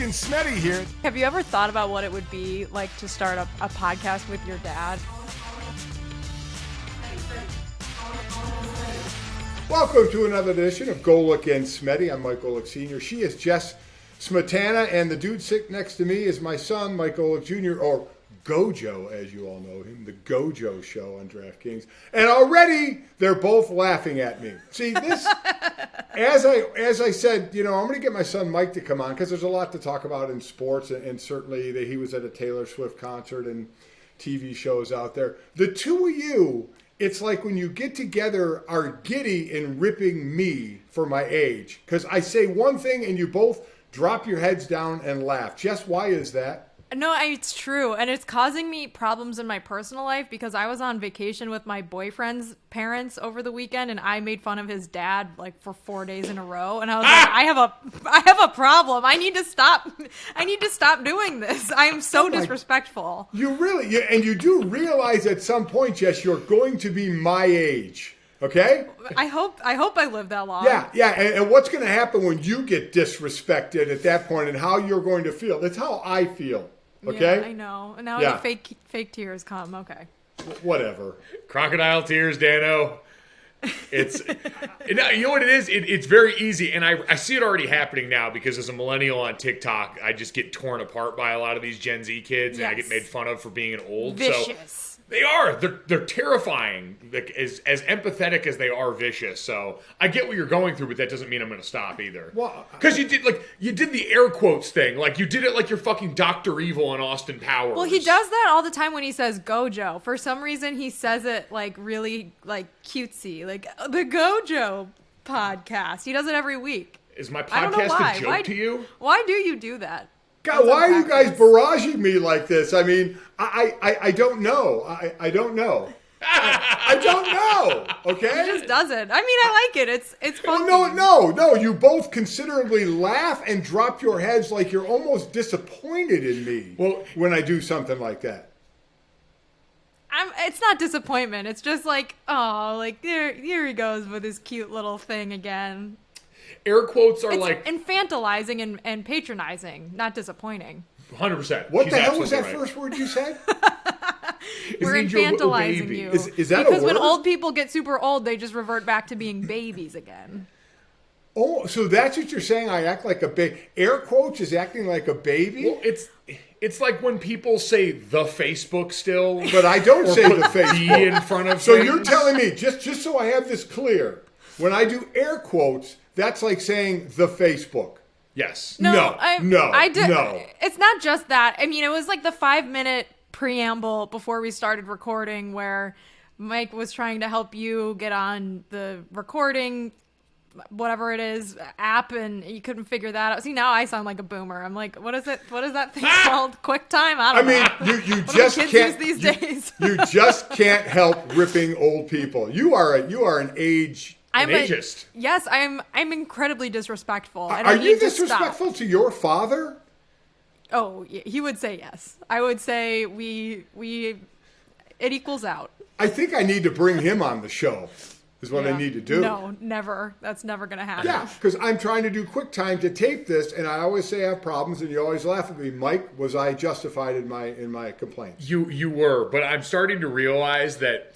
and Smetty here. Have you ever thought about what it would be like to start a podcast with your dad? Welcome to another edition of Golic and Smetty. I'm Mike Golic Sr. She is Jess Smetana, and the dude sitting next to me is my son, Mike Golic Jr., or GoJo, as you all know him, the GoJo show on DraftKings. And already they're both laughing at me. See, this, as I said, I'm going to get my son Mike to come on because there's a lot to talk about in sports, and certainly he was at a Taylor Swift concert and TV shows out there. The two of you, it's like when you get together, are giddy in ripping me for my age. Because I say one thing and you both drop your heads down and laugh. Jess, why is that? No, it's true. And it's causing me problems in my personal life because I was on vacation with my boyfriend's parents over the weekend and I made fun of his dad like for 4 days in a row. And I was like, I have a problem. I need to stop doing this. I am so disrespectful. And you do realize at some point, Jess, you're going to be my age. Okay? I hope I live that long. Yeah. And what's going to happen when you get disrespected at that point and how you're going to feel? That's how I feel. Okay? Yeah, I know. And now the fake tears come. Okay. Whatever. Crocodile tears, Dano. It's you know what it is? It's very easy, and I see it already happening now because as a millennial on TikTok, I just get torn apart by a lot of these Gen Z kids, and I get made fun of for being an old. Vicious. So they are. They're terrifying. Like, as empathetic as they are vicious. So I get what you're going through, but that doesn't mean I'm going to stop either. Well, because you did the air quotes thing. Like you did it like you're fucking Dr. Evil and Austin Powers. Well, he does that all the time when he says GoJo. For some reason, he says it like really like cutesy, like the GoJo podcast. He does it every week. Is my podcast a joke to you? Why do you do that? God, why are you guys barraging me like this? I mean, I don't know. I don't know. I don't know. Okay? He just does it. I mean, I like it. It's fun. No. You both considerably laugh and drop your heads like you're almost disappointed in me when I do something like that. It's not disappointment. It's just like, oh, like here he goes with his cute little thing again. Air quotes are it's like infantilizing and patronizing, not disappointing. 100%. What the hell was that first word you said? We're infantilizing you. Is that because a word? when old people get super old, they just revert back to being babies again. Oh, so that's what you're saying? I act like a baby. Air quotes is acting like a baby? Well, it's like when people say the Facebook still, but I don't say the Facebook the in front of. So things. you're telling me just so I have this clear, when I do air quotes, that's like saying the Facebook. Yes. No. It's not just that. I mean, it was like the 5-minute preamble before we started recording where Mike was trying to help you get on the recording, whatever it is, app, and you couldn't figure that out. See, now I sound like a boomer. I'm like, what is it? What is that thing called? QuickTime? I don't know. You what just kids can't use these days. You just can't help ripping old people. You are an age. I'm ageist. Yes, I'm incredibly disrespectful. And are you disrespectful to your father? Oh, he would say yes. I would say it equals out. I think I need to bring him on the show. Is what I need to do. No, never. That's never going to happen. Yeah, because I'm trying to do QuickTime to tape this, and I always say I have problems, and you always laugh at me. Mike, was I justified in my complaints? You were, but I'm starting to realize that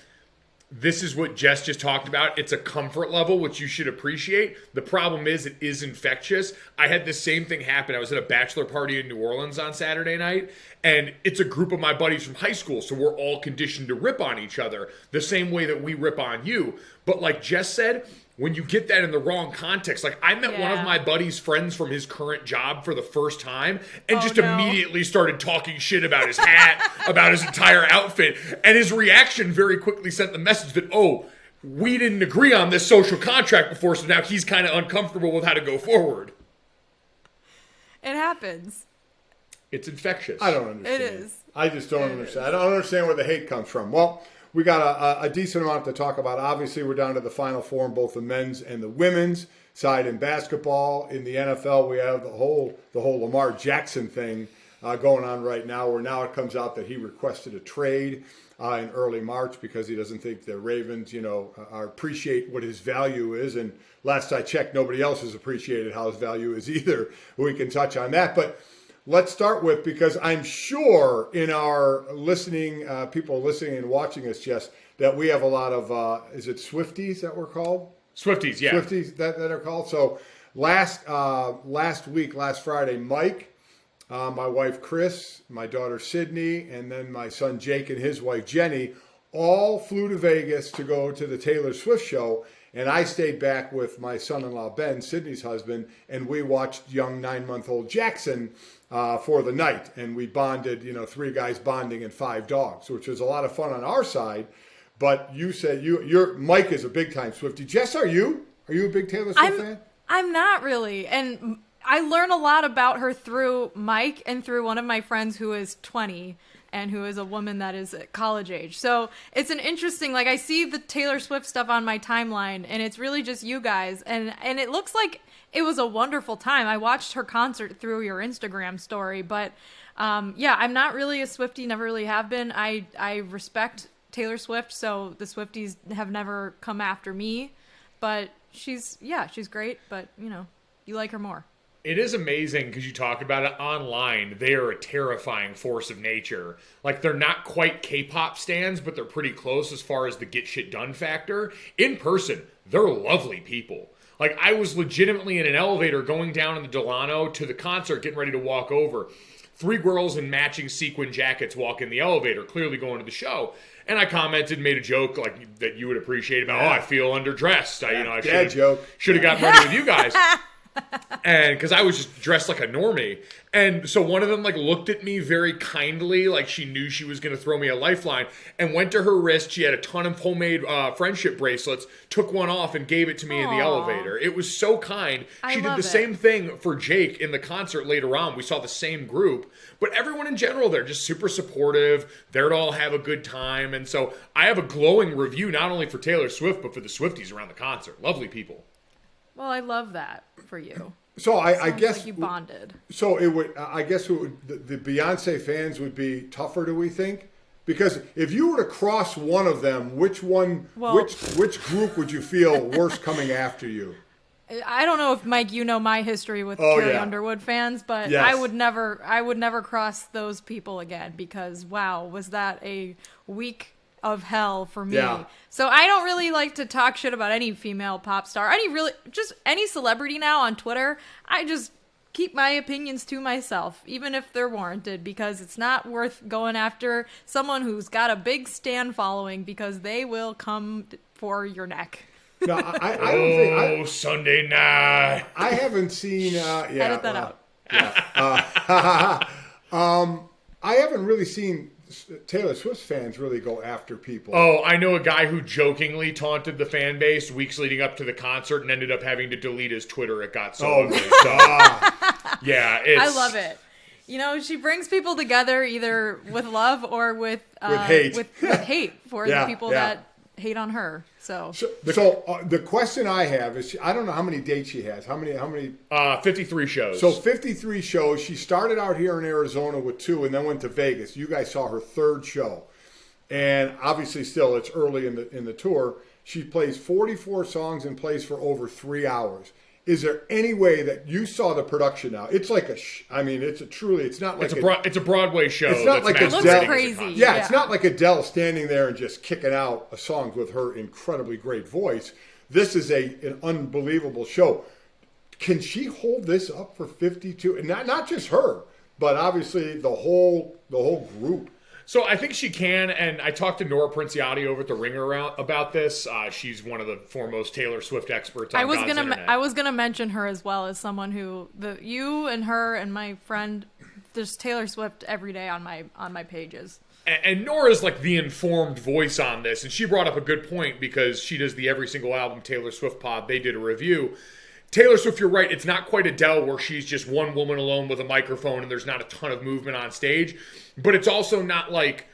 this is what Jess just talked about. It's a comfort level, which you should appreciate. The problem is it is infectious. I had the same thing happen. I was at a bachelor party in New Orleans on Saturday night, and it's a group of my buddies from high school, so we're all conditioned to rip on each other the same way that we rip on you. But like Jess said, when you get that in the wrong context, like I met one of my buddy's friends from his current job for the first time and immediately started talking shit about his hat, about his entire outfit. And his reaction very quickly sent the message that, we didn't agree on this social contract before, so now he's kind of uncomfortable with how to go forward. It happens. It's infectious. I don't understand. It is. I just don't understand. I don't understand where the hate comes from. Well, we got a decent amount to talk about. Obviously, we're down to the Final Four in both the men's and the women's side in basketball. In the NFL, we have the whole Lamar Jackson thing going on right now, where now it comes out that he requested a trade in early March because he doesn't think the Ravens, appreciate what his value is. And last I checked, nobody else has appreciated how his value is either. We can touch on that. But let's start with, because I'm sure in our listening, people listening and watching us, Jess, that we have a lot of, is it Swifties that we're called? Swifties, yeah. Swifties that are called. So last Friday, Mike, my wife Chris, my daughter Sydney, and then my son Jake and his wife Jenny all flew to Vegas to go to the Taylor Swift show. And I stayed back with my son-in-law, Ben, Sydney's husband, and we watched young 9-month-old Jackson for the night. And we bonded, 3 guys bonding and 5 dogs, which was a lot of fun on our side. But you said Mike is a big-time Swiftie. Jess, are you? Are you a big Taylor Swift fan? I'm not really. And I learn a lot about her through Mike and through one of my friends who is 20. And who is a woman that is at college age. So it's an interesting, I see the Taylor Swift stuff on my timeline, and it's really just you guys. And it looks like it was a wonderful time. I watched her concert through your Instagram story, but yeah, I'm not really a Swiftie, never really have been. I respect Taylor Swift, so the Swifties have never come after me. But she's great, but you like her more. It is amazing because you talk about it online. They are a terrifying force of nature. They're not quite K-pop stans, but they're pretty close as far as the get shit done factor. In person, they're lovely people. I was legitimately in an elevator going down in the Delano to the concert, getting ready to walk over. 3 girls in matching sequin jackets walk in the elevator, clearly going to the show. And I commented, made a joke that you would appreciate about, I feel underdressed. I should have gotten ready with you guys. And because I was just dressed like a normie. And so one of them looked at me very kindly, like she knew she was going to throw me a lifeline, and went to her wrist. She had a ton of homemade friendship bracelets, took one off and gave it to me in the elevator. It was so kind. She did the same thing for Jake in the concert later on. We saw the same group, but everyone in general, they're just super supportive. They're to all have a good time. And so I have a glowing review, not only for Taylor Swift, but for the Swifties around the concert. Lovely people. Well, I love that for you. So I guess like you bonded. So it would. I guess the Beyonce fans would be tougher. Do we think? Because if you were to cross one of them, which group would you feel worse coming after you? I don't know if Mike, my history with Carrie Underwood fans, but yes. I would never cross those people again because wow, was that a week of hell for me. Yeah. So I don't really like to talk shit about any female pop star, any celebrity now on Twitter. I just keep my opinions to myself, even if they're warranted, because it's not worth going after someone who's got a big stan following because they will come for your neck. No, I don't think. Sunday night. I haven't seen. Edit that out. Yeah. I haven't really seen Taylor Swift fans really go after people. Oh, I know a guy who jokingly taunted the fan base weeks leading up to the concert and ended up having to delete his Twitter. It got so ugly. Yeah, I love it. She brings people together either with love or with hate. With hate for the people that hate on her. So the question I have is, I don't know how many dates she has. How many? 53 shows. So 53 shows. She started out here in Arizona with 2 and then went to Vegas. You guys saw her 3rd show. And obviously still it's early in the tour. She plays 44 songs and plays for over 3 hours. Is there any way that you saw the production now? It's like it's not like it's a Broadway show. It's not like it looks crazy. Yeah, it's not like Adele standing there and just kicking out songs with her incredibly great voice. This is an unbelievable show. Can she hold this up for 52? And not just her, but obviously the whole group. So I think she can, and I talked to Nora Princiati over at The Ringer about this. She's one of the foremost Taylor Swift experts on God's internet. I was gonna mention her as well as someone who you and her and my friend, there's Taylor Swift every day on my pages. And Nora's the informed voice on this, and she brought up a good point because she does the Every Single Album Taylor Swift pod. They did a review. Taylor Swift, you're right. It's not quite Adele where she's just one woman alone with a microphone and there's not a ton of movement on stage. But it's also not like,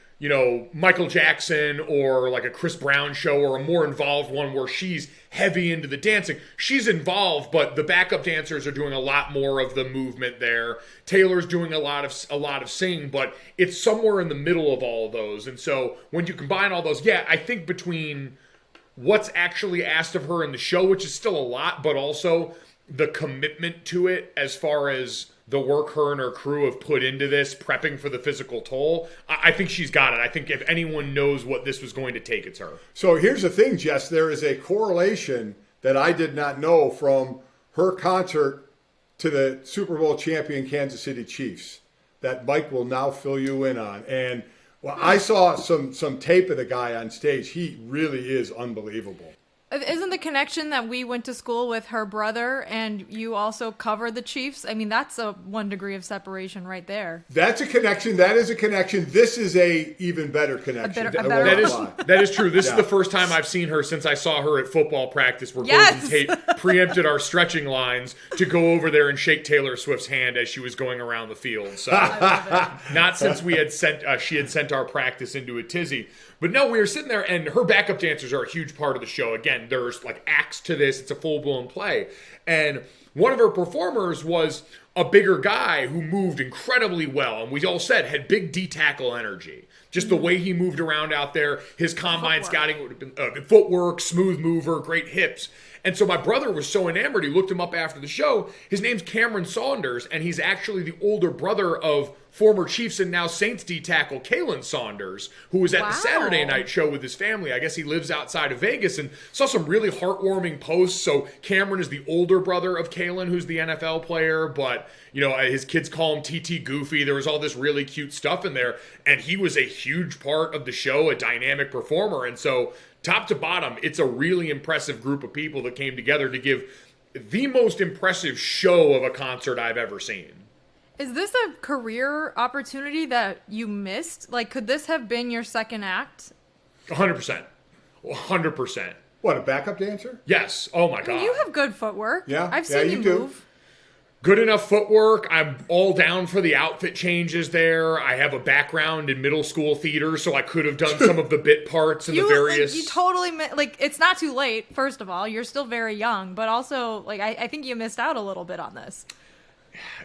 Michael Jackson or like a Chris Brown show or a more involved one where she's heavy into the dancing. She's involved, but the backup dancers are doing a lot more of the movement there. Taylor's doing a lot of singing, but it's somewhere in the middle of all of those. And so when you combine all those, I think between what's actually asked of her in the show, which is still a lot, but also the commitment to it as far as the work her and her crew have put into this, prepping for the physical toll, I think she's got it. I think if anyone knows what this was going to take, it's her. So here's the thing, Jess. There is a correlation that I did not know from her concert to the Super Bowl champion Kansas City Chiefs that Mike will now fill you in on. And well, I saw some tape of the guy on stage. He really is unbelievable. Isn't the connection that we went to school with her brother and you also cover the Chiefs? I mean, that's a 1 degree of separation right there. That's a connection. That is a connection. This is a even better connection. That is true. This is the first time I've seen her since I saw her at football practice where Golden Tate preempted our stretching lines to go over there and shake Taylor Swift's hand as she was going around the field. So not since she had sent our practice into a tizzy. But no, we were sitting there, and her backup dancers are a huge part of the show. Again, there's like acts to this. It's a full-blown play. And one of her performers was a bigger guy who moved incredibly well, and we all said had big D-tackle energy. Just the way he moved around out there, his combine scouting would have been footwork, smooth mover, great hips. And so my brother was so enamored, he looked him up after the show. His name's Cameron Saunders, and he's actually the older brother of former Chiefs and now Saints D-tackle Kalen Saunders, who was at the Saturday night show with his family. I guess he lives outside of Vegas, and saw some really heartwarming posts. So Cameron is the older brother of Kalen, who's the NFL player, but his kids call him TT Goofy. There was all this really cute stuff in there, and he was a huge part of the show, a dynamic performer. And so top to bottom, it's a really impressive group of people that came together to give the most impressive show of a concert I've ever seen. Is this a career opportunity that you missed? Like, could this have been your second act? 100%. 100%. What, a backup dancer? Yes. Oh, my God. You have good footwork. Yeah. I've seen you move. Good enough footwork. I'm all down for the outfit changes there. I have a background in middle school theater, so I could have done some of the bit parts and the various... you totally... it's not too late, first of all. You're still very young, but also, I think you missed out a little bit on this.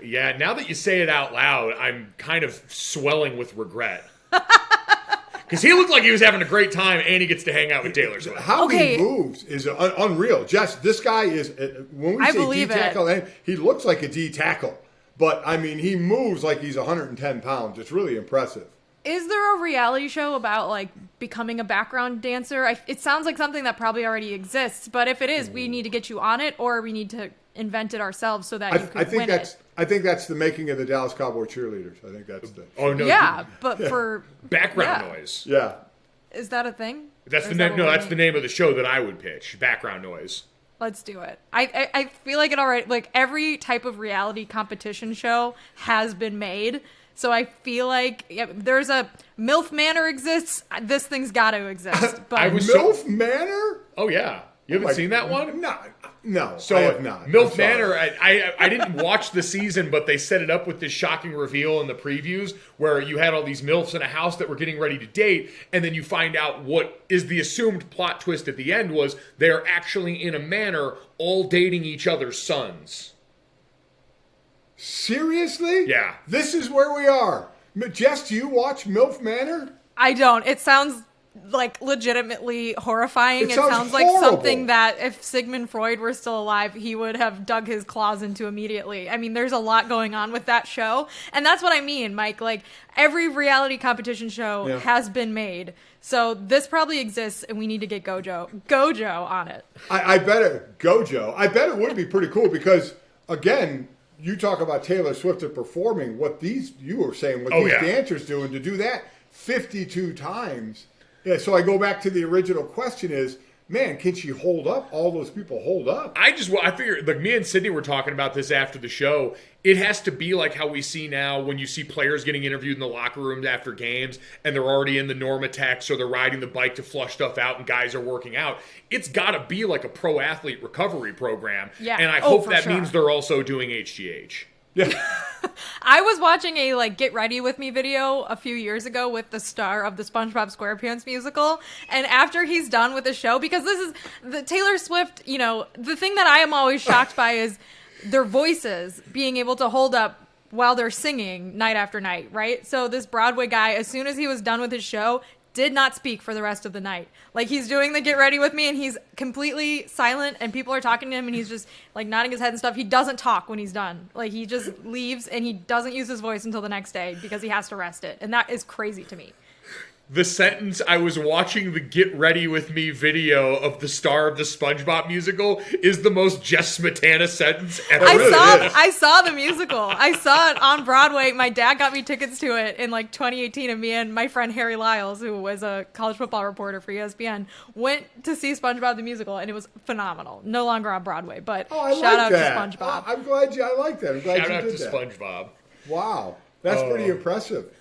Yeah, now that you say it out loud, I'm kind of swelling with regret. Because he looked like he was having a great time, and he gets to hang out with Taylor Swift. How he moves is unreal. Jess, this guy is, when we say D-tackle, he looks like a D-tackle. But, I mean, he moves like he's 110 pounds. It's really impressive. Is there a reality show about, becoming a background dancer? It sounds like something that probably already exists. But if it is, we need to get you on it, or we need to invent it ourselves so that you can win it. I think that's the making of the Dallas Cowboy cheerleaders. I think that's the... Oh, no. Yeah, but for... Background noise. Yeah. Is that a thing? That's the name of the show that I would pitch. Background noise. Let's do it. I feel like it already... every type of reality competition show has been made. So I feel like there's a... MILF Manor exists. This thing's got to exist. But MILF Manor? Oh, yeah. You haven't seen that one? No, so I have not. MILF Manor, I didn't watch the season, but they set it up with this shocking reveal in the previews where you had all these MILFs in a house that were getting ready to date, and then you find out what is the assumed plot twist at the end was they're actually in a manor all dating each other's sons. Seriously? Yeah. This is where we are. Jess, do you watch MILF Manor? I don't. It sounds... legitimately horrifying. It sounds like horrible. Something that if Sigmund Freud were still alive, he would have dug his claws into immediately. I mean, there's a lot going on with that show. And that's what I mean, Mike. Every reality competition show has been made. So this probably exists, and we need to get GoJo on it. I bet it would be pretty cool because, again, you talk about Taylor Swift and performing what these dancers doing to do that 52 times. Yeah, so I go back to the original question is, man, can she hold up? All those people hold up. I figured, me and Sydney were talking about this after the show. It has to be like how we see now when you see players getting interviewed in the locker rooms after games and they're already in the Normatex or they're riding the bike to flush stuff out and guys are working out. It's got to be like a pro athlete recovery program. Yeah. And I hope that means they're also doing HGH. Yeah. I was watching a Get Ready With Me video a few years ago with the star of the SpongeBob SquarePants musical. And after he's done with the show, because this is the Taylor Swift, the thing that I am always shocked by is their voices being able to hold up while they're singing night after night, right? So this Broadway guy, as soon as he was done with his show, did not speak for the rest of the night. Like, he's doing the get ready with me and he's completely silent and people are talking to him and he's just like nodding his head and stuff. He doesn't talk when he's done. Like, he just leaves and he doesn't use his voice until the next day because he has to rest it. And that is crazy to me. The sentence, I was watching the Get Ready With Me video of the star of the SpongeBob musical, is the most Jess Smetana sentence ever. I saw the musical. I saw it on Broadway. My dad got me tickets to it in like 2018, and me and my friend Harry Lyles, who was a college football reporter for ESPN, went to see SpongeBob the musical, and it was phenomenal. No longer on Broadway, but shout out to SpongeBob. I'm glad I like that. I'm glad shout you out did to that. SpongeBob. Wow, that's pretty impressive.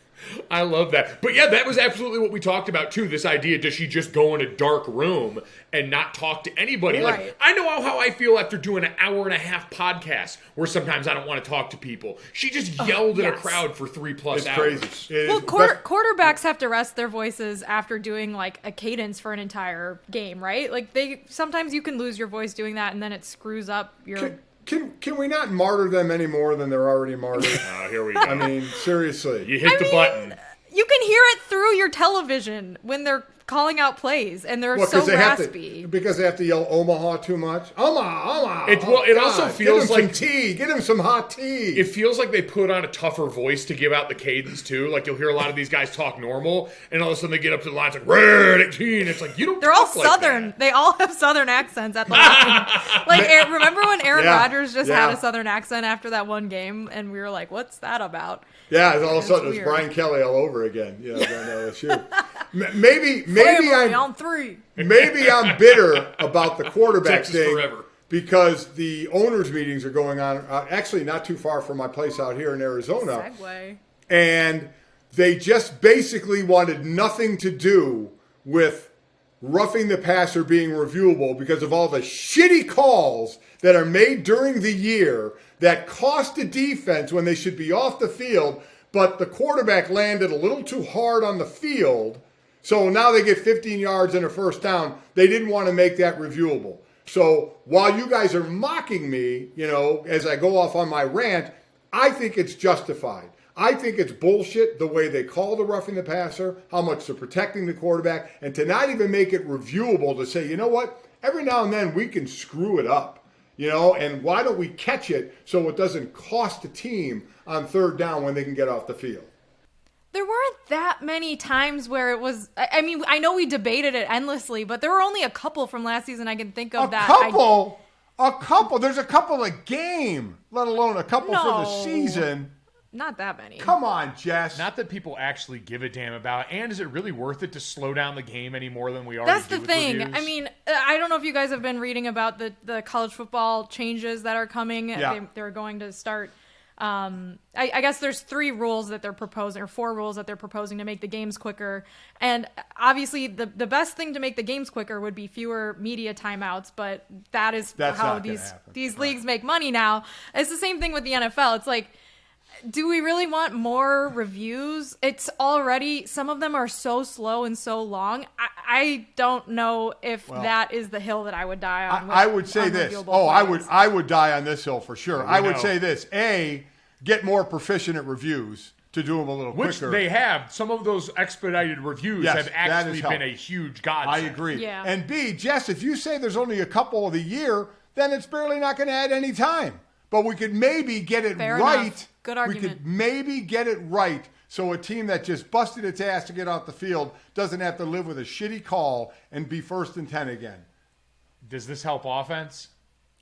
I love that. But yeah, that was absolutely what we talked about too. This idea, does she just go in a dark room and not talk to anybody? Right. Like, I know how I feel after doing an hour and a half podcast where sometimes I don't want to talk to people. She just yelled at a crowd for 3+ hours. Crazy. Well, quarterbacks have to rest their voices after doing like a cadence for an entire game, right? Like, sometimes you can lose your voice doing that and then it screws up your... Can we not martyr them any more than they're already martyred? Here we go. I mean, seriously. You hit the button. You can hear it through your television when they're calling out plays, and they're so raspy. Because they have to yell Omaha too much? Omaha! It also feels like... some tea. Get him some hot tea. It feels like they put on a tougher voice to give out the cadence, too. Like, you'll hear a lot of these guys talk normal, and all of a sudden they get up to the line, it's like, red 18. It's like, you don't They're all talk like Southern. that. They all have Southern accents at the line. Like, remember when Aaron Rodgers just had a Southern accent after that one game, and we were like, what's that about? Yeah, all of a sudden it was Brian Kelly all over again. You know, LSU. Maybe I'm bitter about the quarterback Texas thing forever. because the owners' meetings are going on. Actually, not too far from my place out here in Arizona. Segway. And they just basically wanted nothing to do with roughing the passer being reviewable because of all the shitty calls that are made during the year that cost the defense when they should be off the field, but the quarterback landed a little too hard on the field, so now they get 15 yards and a first down. They didn't want to make that reviewable. So while you guys are mocking me, you know, as I go off on my rant, I think it's justified. I think it's bullshit the way they call the roughing the passer, how much they're protecting the quarterback, and to not even make it reviewable to say, you know what, every now and then we can screw it up. You know, and why don't we catch it so it doesn't cost the team on third down when they can get off the field? There weren't that many times where it was... I mean, I know we debated it endlessly, but there were only a couple from last season I can think of A couple? There's a couple a game, let alone a couple for the season. Not that many. Come on, Jess. Not that people actually give a damn about. And is it really worth it to slow down the game any more than we already do? That's the thing. Reviews? I mean, I don't know if you guys have been reading about the college football changes that are coming. Yeah. They're going to start. I guess there's 3 rules that they're proposing, or 4 rules that they're proposing to make the games quicker. And obviously, the best thing to make the games quicker would be fewer media timeouts. But that's how these leagues make money now. It's the same thing with the NFL. It's like, do we really want more reviews? It's already, some of them are so slow and so long. I don't know if that is the hill that I would die on. I would say this. I would die on this hill for sure. I would say this. Get more proficient at reviews to do them a little quicker. Which they have. Some of those expedited reviews have actually been a huge godsend. I agree. Yeah. And B, Jess, if you say there's only a couple of the year, then it's barely not going to add any time. But we could maybe get it Fair right. enough. Good argument. We could maybe get it right so a team that just busted its ass to get off the field doesn't have to live with a shitty call and be 1st and 10 again. Does this help offense?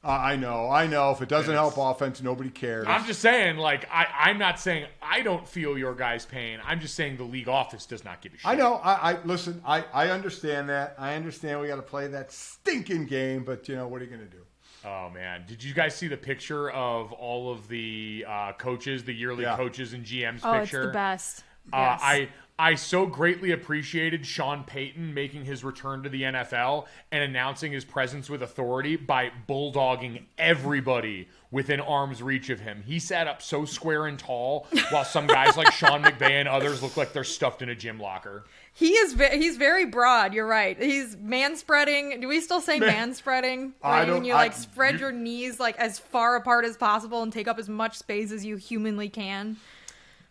I know. If it doesn't help offense, nobody cares. I'm just saying, like, I'm not saying I don't feel your guys' pain. I'm just saying the league office does not give a shit. I know. Listen, I understand that. I understand we got to play that stinking game, but, you know, what are you going to do? Oh, man. Did you guys see the picture of all of the coaches, the yearly coaches and GM's picture? Oh, it's the best. Yes. I so greatly appreciated Sean Payton making his return to the NFL and announcing his presence with authority by bulldogging everybody within arm's reach of him. He sat up so square and tall, while some guys like Sean McVay and others look like they're stuffed in a gym locker. He's very broad. You're right. He's man-spreading. Do we still say man-spreading? When you spread your knees like as far apart as possible and take up as much space as you humanly can.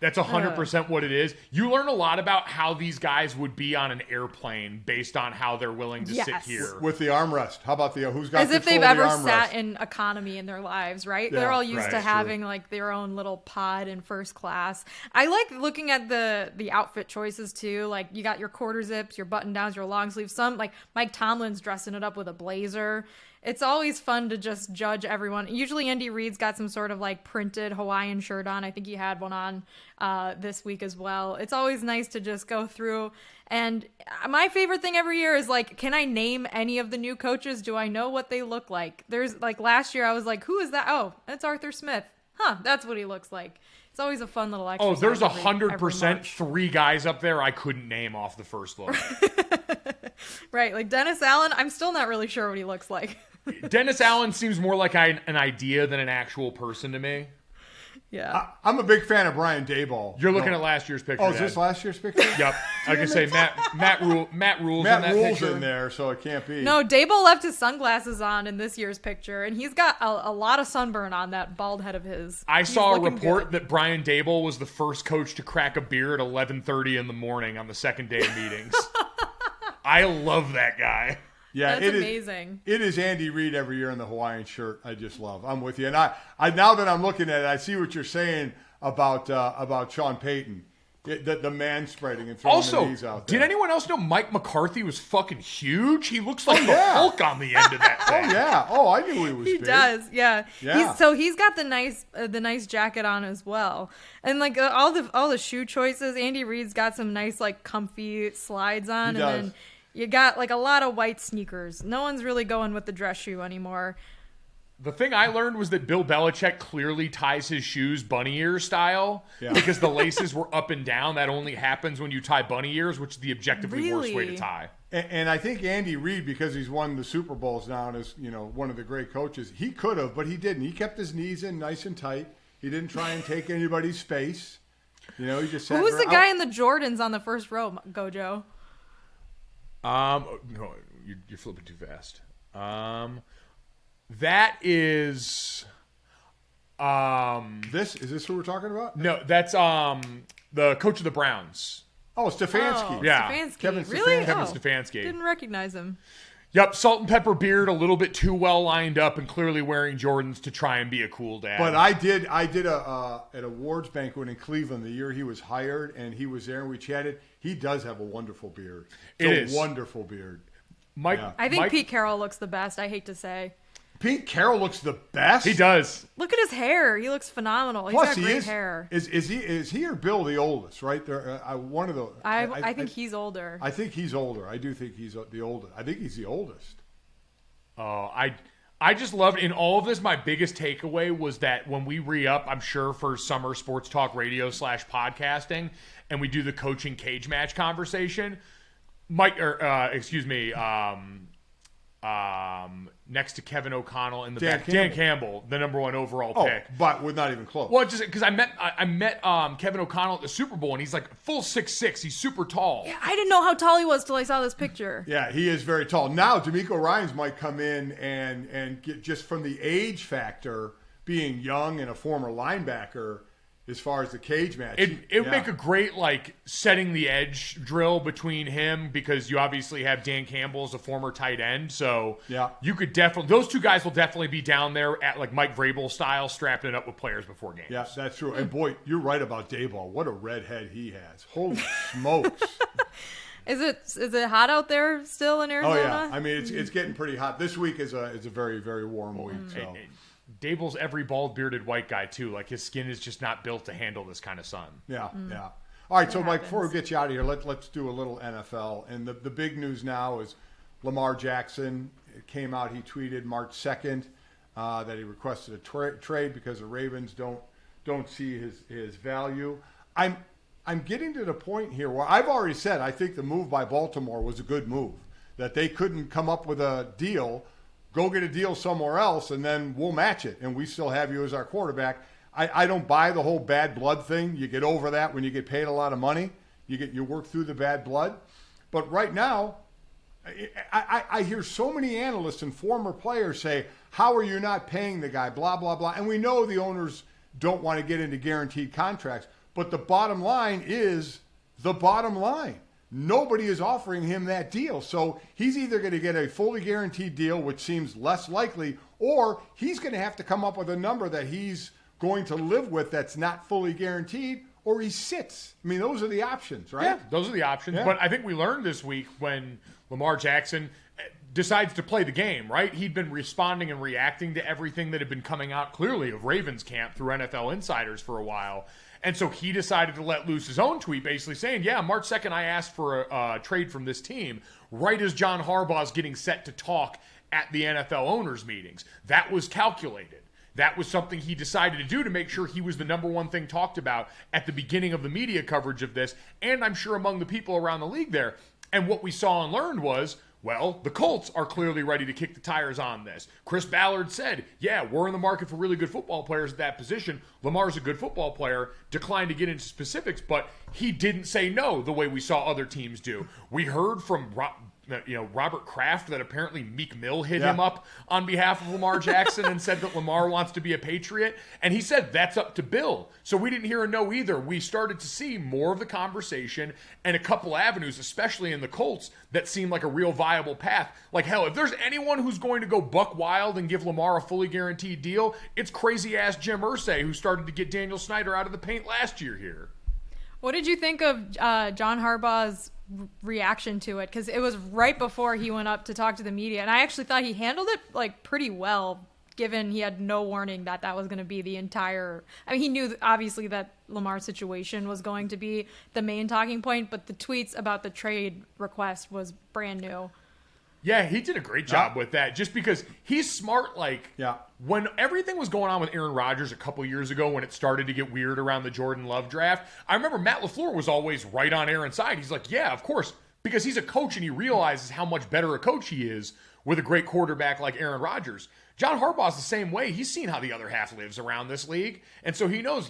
That's 100% what it is. You learn a lot about how these guys would be on an airplane based on how they're willing to sit here. With the armrest. How about who's got as if they've ever sat in economy in their lives, right? Yeah, they're all used to having true. like their own little pod in first class. I like looking at the outfit choices too. Like you got your quarter zips, your button downs, your long sleeves. Some like Mike Tomlin's dressing it up with a blazer. It's always fun to just judge everyone. Usually Andy Reid's got some sort of like printed Hawaiian shirt on. I think he had one on this week as well. It's always nice to just go through. And my favorite thing every year is like, can I name any of the new coaches? Do I know what they look like? There's like last year I was like, who is that? Oh, that's Arthur Smith. Huh, that's what he looks like. It's always a fun little exercise. Oh, there's every 100% March. 3 guys up there I couldn't name off the first look. Right, like Dennis Allen, I'm still not really sure what he looks like. Dennis Allen seems more like an idea than an actual person to me. Yeah. I'm a big fan of Brian Daboll. You're looking at last year's picture. Oh, is this last year's picture? Yep. I can say Matt Rule's in that Rule's picture. in there, so it can't be. No, Daboll left his sunglasses on in this year's picture, and he's got a lot of sunburn on that bald head of his. I He's saw a looking report good. that Brian Daboll was the first coach to crack a beer at 11:30 in the morning on the second day of meetings. I love that guy. Yeah, That's amazing. It is Andy Reid every year in the Hawaiian shirt. I just love. I'm with you, and I now that I'm looking at it, I see what you're saying about Sean Payton, the man spreading and throwing the knees out there. Did anyone else know Mike McCarthy was fucking huge? He looks like the yeah. Hulk on the end of that thing. Oh yeah. Oh, I knew he was. He big. does, yeah. Yeah. He's got the nice jacket on as well, and like all the shoe choices. Andy Reid's got some nice like comfy slides on, He and does. then you got like a lot of white sneakers. No one's really going with the dress shoe anymore. The thing I learned was that Bill Belichick clearly ties his shoes bunny ear style because the laces were up and down. That only happens when you tie bunny ears, which is the objectively worst way to tie. And I think Andy Reid, because he's won the Super Bowls now and is one of the great coaches, he could have, but he didn't. He kept his knees in nice and tight. He didn't try and take anybody's space. He just sat Who's the around. guy in the Jordans on the first row, GoJo? No, you're flipping too fast. That is, Is this who we're talking about? no, that's the coach of the Browns. Oh, Stefanski. Oh, Yeah. Stefanski. Kevin Really? Stefanski. Kevin Oh, Stefanski. didn't recognize him. Yep, salt and pepper beard, a little bit too well lined up, and clearly wearing Jordans to try and be a cool dad. But I did an awards banquet in Cleveland the year he was hired, and he was there and we chatted. He does have a wonderful beard. It's a wonderful beard. Mike, Yeah. I think Mike, Pete Carroll looks the best. I hate to say. Pete Carroll looks the best. he does. Look at his hair. He looks phenomenal. He's Plus, got he great is. hair. Is he or Bill the oldest? Right there, one of the. I think he's older. I think he's older. I do think he's the oldest. I think he's the oldest. Oh, I just loved in all of this. My biggest takeaway was that when we re-up, I'm sure for summer sports talk radio / podcasting, and we do the coaching cage match conversation, next to Kevin O'Connell in the Dan back, Dan Campbell, the #1 overall pick. But we're not even close. Well, just because I met Kevin O'Connell at the Super Bowl, and he's like full 6'6". He's super tall. Yeah, I didn't know how tall he was till I saw this picture. Yeah, he is very tall. Now, D'Amico Ryans might come in and get just from the age factor, being young and a former linebacker, as far as the cage match. It would make a great setting the edge drill between him, because you obviously have Dan Campbell as a former tight end. So you could definitely, those two guys will definitely be down there at like Mike Vrabel style, strapping it up with players before games. Yeah, that's true. And boy, you're right about Daboll. What a red head he has. Holy smokes. Is it hot out there still in Arizona? Oh yeah. I mean, it's getting pretty hot. This week is a very, very warm week. So. Dable's every bald bearded white guy too. Like his skin is just not built to handle this kind of sun. Yeah. All right, so Mike, happens. before we get you out of here, let's do a little NFL. And the big news now is Lamar Jackson. It came out. He tweeted March 2nd that he requested a trade because the Ravens don't see his value. I'm getting to the point here where I've already said I think the move by Baltimore was a good move. That they couldn't come up with a deal. Go get a deal somewhere else, and then we'll match it, and we still have you as our quarterback. I don't buy the whole bad blood thing. You get over that when you get paid a lot of money. You work through the bad blood. But right now, I hear so many analysts and former players say, how are you not paying the guy, blah, blah, blah. And we know the owners don't want to get into guaranteed contracts. But the bottom line is the bottom line. Nobody is offering him that deal. So he's either going to get a fully guaranteed deal, which seems less likely, or he's going to have to come up with a number that he's going to live with that's not fully guaranteed, or he sits. I mean, those are the options, right? Yeah, those are the options. Yeah. But I think we learned this week when Lamar Jackson decides to play the game, right? He'd been responding and reacting to everything that had been coming out clearly of Ravens camp through NFL insiders for a while. And so he decided to let loose his own tweet basically saying, yeah, March 2nd, I asked for a trade from this team right as John Harbaugh's getting set to talk at the NFL owners meetings. That was calculated. That was something he decided to do to make sure he was the number one thing talked about at the beginning of the media coverage of this, and I'm sure among the people around the league there. And what we saw and learned was, well, the Colts are clearly ready to kick the tires on this. Chris Ballard said, yeah, we're in the market for really good football players at that position. Lamar's a good football player, declined to get into specifics, but he didn't say no the way we saw other teams do. We heard from Robert Kraft that apparently Meek Mill hit him up on behalf of Lamar Jackson and said that Lamar wants to be a Patriot. And he said that's up to Bill. So we didn't hear a no either. We started to see more of the conversation and a couple avenues, especially in the Colts, that seemed like a real viable path. Like, hell, if there's anyone who's going to go buck wild and give Lamar a fully guaranteed deal, it's crazy-ass Jim Irsay, who started to get Daniel Snyder out of the paint last year here. What did you think of John Harbaugh's reaction to it? Because it was right before he went up to talk to the media, and I actually thought he handled it like pretty well, given he had no warning that was going to be the entire. I mean, he knew obviously that Lamar's situation was going to be the main talking point, but the tweets about the trade request was brand new. Yeah, he did a great job with that, just because he's smart. Like, when everything was going on with Aaron Rodgers a couple years ago, when it started to get weird around the Jordan Love draft, I remember Matt LaFleur was always right on Aaron's side. He's like, yeah, of course, because he's a coach and he realizes how much better a coach he is with a great quarterback like Aaron Rodgers. John Harbaugh's the same way. He's seen how the other half lives around this league, and so he knows,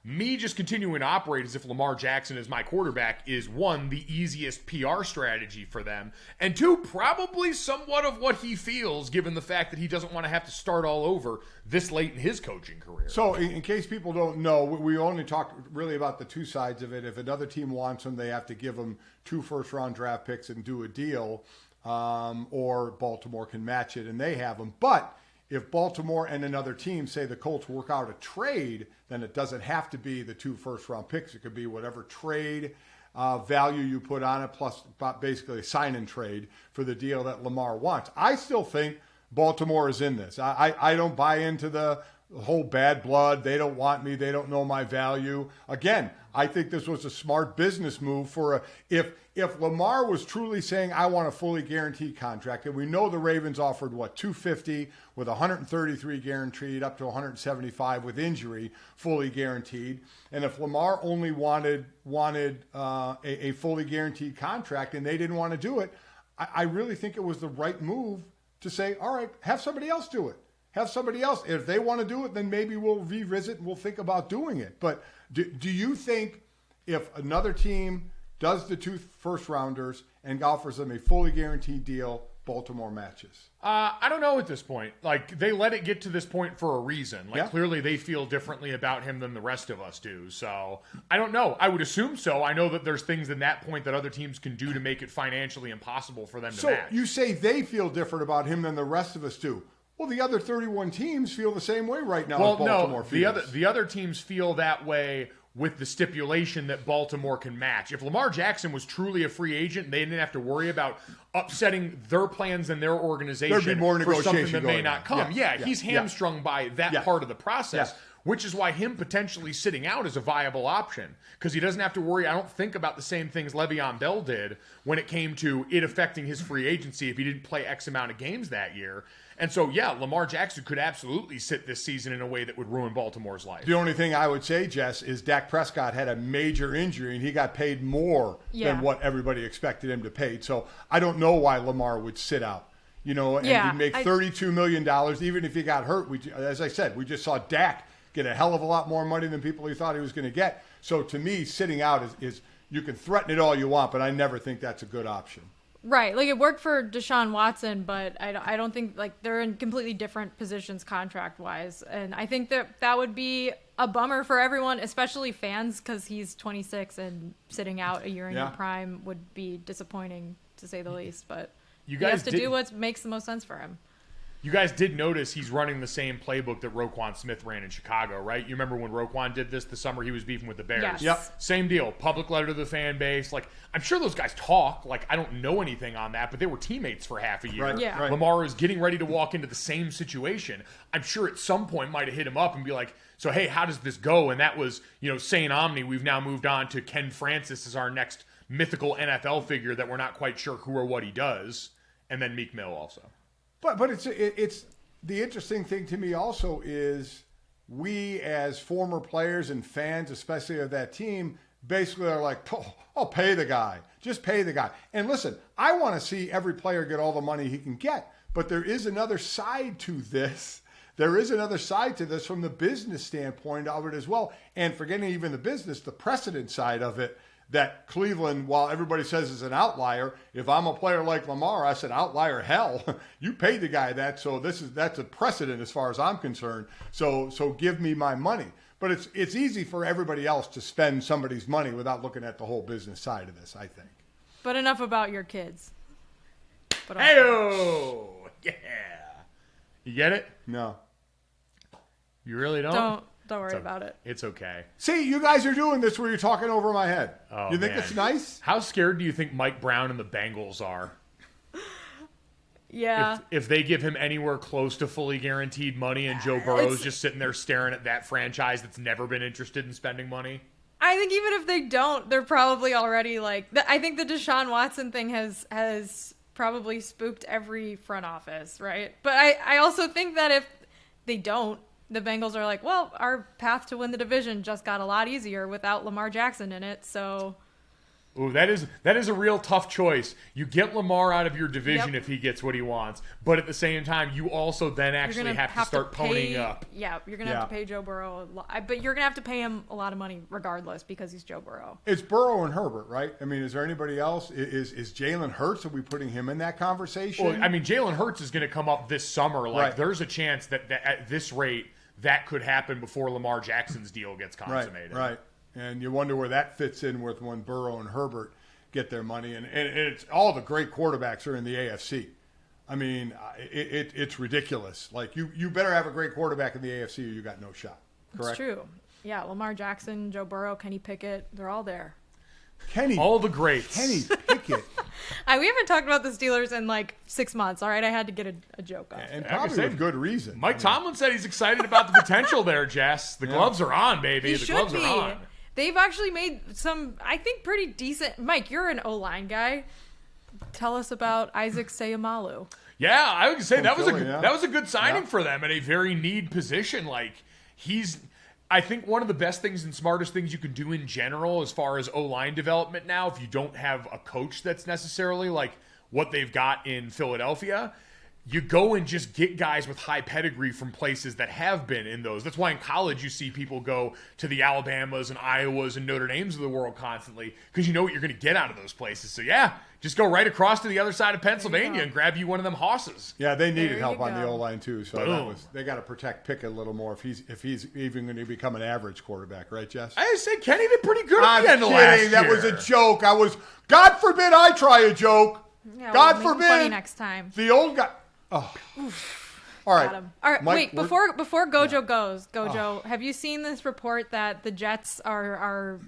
me just continuing to operate as if Lamar Jackson is my quarterback is, one, the easiest PR strategy for them, and two, probably somewhat of what he feels, given the fact that he doesn't want to have to start all over this late in his coaching career. So in case people don't know, we only talked really about the two sides of it. If another team wants him, they have to give him 2 first-round draft picks and do a deal, or Baltimore can match it, and they have him. But if Baltimore and another team say the Colts work out a trade, then it doesn't have to be the 2 first-round picks. It could be whatever trade value you put on it, plus basically a sign-and trade for the deal that Lamar wants. I still think Baltimore is in this. I don't buy into the whole bad blood. They don't want me. They don't know my value. Again, I think this was a smart business move for if Lamar was truly saying, I want a fully guaranteed contract, and we know the Ravens offered, $250 with 133 guaranteed, up to 175 with injury, fully guaranteed. And if Lamar only wanted a fully guaranteed contract and they didn't want to do it, I really think it was the right move to say, all right, have somebody else do it. Have somebody else. If they want to do it, then maybe we'll revisit and we'll think about doing it. But do you think if another team does the 2 first-rounders and offers them a fully guaranteed deal, Baltimore matches? I don't know at this point. Like, they let it get to this point for a reason. Like, clearly they feel differently about him than the rest of us do. So, I don't know. I would assume so. I know that there's things in that point that other teams can do to make it financially impossible for them to match. So, you say they feel different about him than the rest of us do. Well, the other 31 teams feel the same way right now. Well, as Baltimore no, the other teams feel that way with the stipulation that Baltimore can match. If Lamar Jackson was truly a free agent, they didn't have to worry about upsetting their plans and their organization. There'd be more for something negotiation that may not come. He's hamstrung by that part of the process. Which is why him potentially sitting out is a viable option, because he doesn't have to worry, I don't think, about the same things Le'Veon Bell did when it came to it affecting his free agency if he didn't play X amount of games that year. And so, Lamar Jackson could absolutely sit this season in a way that would ruin Baltimore's life. The only thing I would say, Jess, is Dak Prescott had a major injury, and he got paid more than what everybody expected him to pay. So I don't know why Lamar would sit out. And he'd make $32 million, even if he got hurt. As I said, we just saw Dak get a hell of a lot more money than people he thought he was going to get. So to me, sitting out is you can threaten it all you want, but I never think that's a good option. Right. Like, it worked for Deshaun Watson, but I don't think, like, they're in completely different positions contract-wise. And I think that would be a bummer for everyone, especially fans, because he's 26 and sitting out a year in your prime would be disappointing, to say the least. But he has to do what makes the most sense for him. You guys did notice he's running the same playbook that Roquan Smith ran in Chicago, right? You remember when Roquan did this the summer he was beefing with the Bears? Yes. Yep. Same deal. Public letter to the fan base. Like, I'm sure those guys talk. Like, I don't know anything on that, but they were teammates for half a year. Right, Yeah. right. Lamar is getting ready to walk into the same situation. I'm sure at some point might have hit him up and be like, so, hey, how does this go? And that was, Saint Omni. We've now moved on to Ken Francis as our next mythical NFL figure that we're not quite sure who or what he does. And then Meek Mill also. But it's the interesting thing to me also is we as former players and fans, especially of that team, basically are like, oh, pay the guy. Just pay the guy. And listen, I want to see every player get all the money he can get. But there is another side to this. There is another side to this from the business standpoint of it as well. And forgetting even the business, the precedent side of it, that Cleveland, while everybody says is an outlier, if I'm a player like Lamar, I said, outlier, hell, you paid the guy that, so that's a precedent as far as I'm concerned. So give me my money. But it's easy for everybody else to spend somebody's money without looking at the whole business side of this, I think. But enough about your kids. Hey-oh! Yeah! You get it? No. You really don't? Don't worry about it. It's okay. See, you guys are doing this where you're talking over my head. Oh, you think man. it's nice? How scared do you think Mike Brown and the Bengals are? Yeah. If they give him anywhere close to fully guaranteed money and Joe Burrow's just sitting there staring at that franchise that's never been interested in spending money? I think even if they don't, they're probably already like... I think the Deshaun Watson thing has probably spooked every front office, right? But I also think that if they don't, the Bengals are like, well, our path to win the division just got a lot easier without Lamar Jackson in it, so... Ooh, that is a real tough choice. You get Lamar out of your division if he gets what he wants, but at the same time, you also then actually have to start ponying up. Yeah, you're going to have to pay Joe Burrow a lot. But you're going to have to pay him a lot of money regardless because he's Joe Burrow. It's Burrow and Herbert, right? I mean, is there anybody else? Is Jalen Hurts? Are we putting him in that conversation? Well, I mean, Jalen Hurts is going to come up this summer. Like, Right. there's a chance that at this rate, that could happen before Lamar Jackson's deal gets consummated. Right. And you wonder where that fits in with when Burrow and Herbert get their money. And it's all the great quarterbacks are in the AFC. I mean, it's ridiculous. Like, you better have a great quarterback in the AFC or you got no shot. Correct? It's true. Yeah, Lamar Jackson, Joe Burrow, Kenny Pickett, they're all there. All the greats. Kenny Pickett. We haven't talked about the Steelers in like 6 months. All right, I had to get a joke off. And I probably say, with good reason. Mike Tomlin said he's excited about the potential there, Jess. The gloves are on, baby. He The should gloves be. are on. They've actually made some, I think, pretty decent. Mike, you're an O-line guy. Tell us about Isaac Seumalo. Yeah, I would say From that was Philly, that was a good signing Yeah. for them at a very need position. Like, I think one of the best things and smartest things you can do in general as far as O-line development now, if you don't have a coach that's necessarily like what they've got in Philadelphia, you go and just get guys with high pedigree from places that have been in those. That's why in college you see people go to the Alabamas and Iowas and Notre Dames of the world constantly, because you know what you're going to get out of those places. So yeah, just go right across to the other side of Pennsylvania and grab you one of them hosses. Yeah, they needed There help you on the go. O-line too. So they got to protect Pickett a little more if he's even going to become an average quarterback, right, Jess? I say Kenny did pretty good at I'm the end of kidding. last year. That was a joke. God forbid I try a joke. Yeah, God we'll make him forbid. funny next time. The old guy. Oh. All right. Got him. All right, Mike, wait, before GoJo goes, GoJo, have you seen this report that the Jets are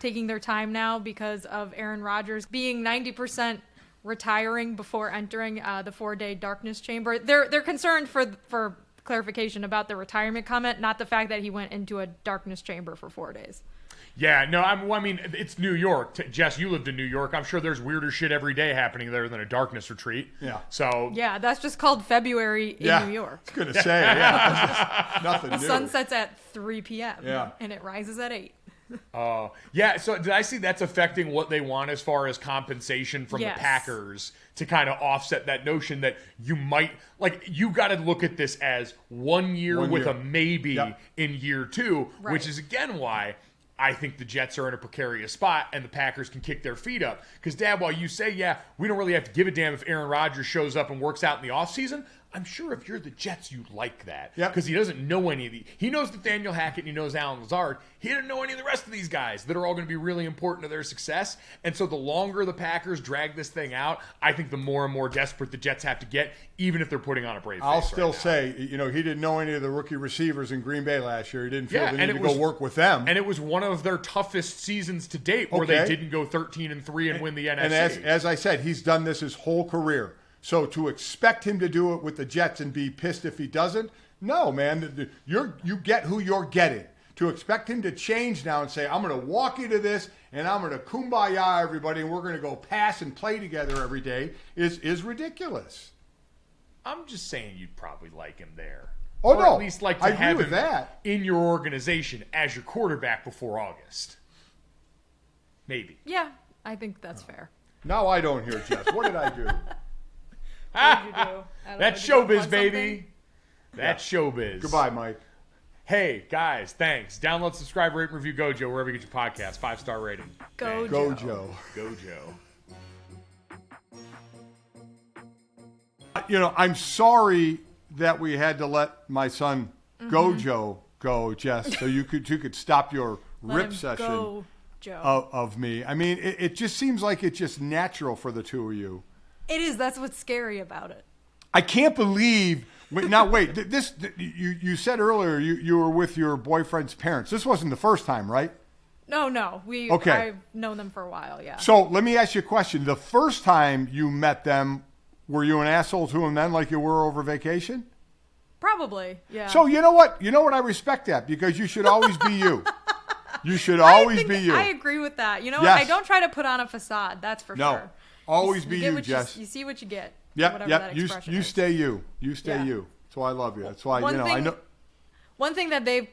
taking their time now because of Aaron Rodgers being 90% retiring before entering the 4-day darkness chamber? They're concerned for clarification about the retirement comment, not the fact that he went into a darkness chamber for 4 days. Yeah, no, I mean, it's New York. Jess, you lived in New York. I'm sure there's weirder shit every day happening there than a darkness retreat. Yeah. So Yeah, that's just called February in New York. I was going to say, yeah. That's nothing The new. sun sets at 3 p.m. Yeah. and it rises at 8. yeah, so did I see that's affecting what they want as far as compensation from Yes. the Packers to kind of offset that notion that you might, like, you got to look at this as 1 year 1 with year. a maybe Yep. in year 2, Right. which is again why I think the Jets are in a precarious spot and the Packers can kick their feet up. Because, Dad, while you say, yeah, we don't really have to give a damn if Aaron Rodgers shows up and works out in the offseason, I'm sure if you're the Jets, you like that. Because he doesn't know any of the. He knows Nathaniel Hackett and he knows Alan Lazard. He didn't know any of the rest of these guys that are all going to be really important to their success. And so the longer the Packers drag this thing out, I think the more and more desperate the Jets have to get, even if they're putting on a brave face. I'll still say, he didn't know any of the rookie receivers in Green Bay last year. He didn't feel the need to go work with them. And it was one of their toughest seasons to date where they didn't go 13-3 and win the NFC. And as I said, he's done this his whole career. So to expect him to do it with the Jets and be pissed if he doesn't, no, man. You get who you're getting. To expect him to change now and say, I'm going to walk into this and I'm going to kumbaya everybody and we're going to go pass and play together every day is ridiculous. I'm just saying you'd probably like him there. Oh, or no. at least like to have him that in your organization as your quarterback before August. Maybe. Yeah, I think that's fair. Now I don't hear Jess. What did I do? What did you do? That's showbiz, baby. That's showbiz. Goodbye, Mike. Hey, guys, thanks. Download, subscribe, rate, and review GoJo wherever you get your podcasts. 5-star rating. GoJo. GoJo. I'm sorry that we had to let my son GoJo go, Jess, so you could stop your rip session of me. I mean, it just seems like it's just natural for the two of you. It is. That's what's scary about it. I can't believe. Now wait. This you said earlier you were with your boyfriend's parents. This wasn't the first time, right? No. I've known them for a while. Yeah. So let me ask you a question. The first time you met them, were you an asshole to them then, like you were over vacation? Probably. Yeah. So you know what? I respect that because you should always be you. You should always be you. I agree with that. You know Yes. what? I don't try to put on a facade. That's for sure. Always be you, Jess. You see what you get. Yep. You stay you. You stay you. That's why I love you. That's why I know. One thing that they've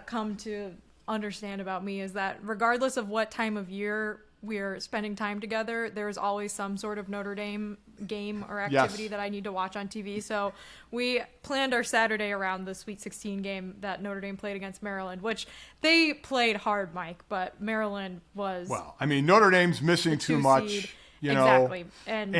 come to understand about me is that regardless of what time of year we're spending time together, there's always some sort of Notre Dame game or activity that I need to watch on TV. So we planned our Saturday around the Sweet 16 game that Notre Dame played against Maryland, which they played hard, Mike, but Maryland was... Well, I mean, Notre Dame's missing too much. Seed. You exactly. know, and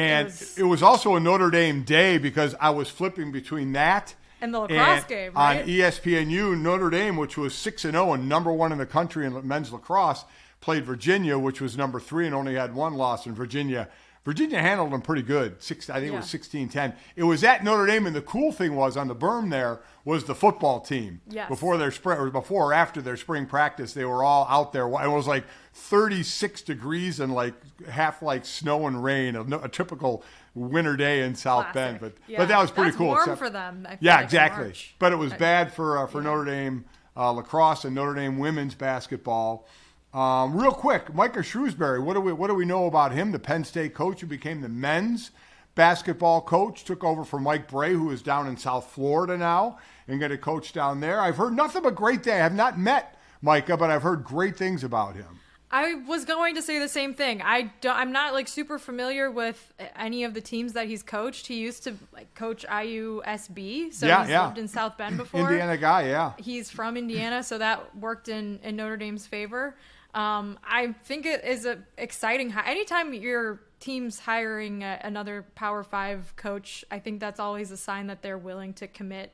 it was also a Notre Dame day because I was flipping between that and the lacrosse game, right? On ESPNU. Notre Dame, which was 6-0 and number one in the country in men's lacrosse, played Virginia, which was number 3 and only had one loss in Virginia. Virginia handled them pretty good. I think it was 16-10. It was at Notre Dame, and the cool thing was on the berm there was the football team. Yes. Before or after their spring practice, they were all out there. It was like 36 degrees and like half like snow and rain, a typical winter day in South Bend. But that was pretty cool. Warm for them. Exactly. But it was bad for Notre Dame lacrosse and Notre Dame women's basketball. Real quick, Micah Shrewsberry, what do we know about him? The Penn State coach who became the men's basketball coach, took over for Mike Bray, who is down in South Florida now and going to coach down there. I've heard nothing but great things. I have not met Micah, but I've heard great things about him. I was going to say the same thing. I'm not like super familiar with any of the teams that he's coached. He used to coach IUSB, so he's lived in South Bend before. Indiana guy, yeah. He's from Indiana, so that worked in Notre Dame's favor. I think it is exciting. Anytime your team's hiring another Power 5 coach, I think that's always a sign that they're willing to commit,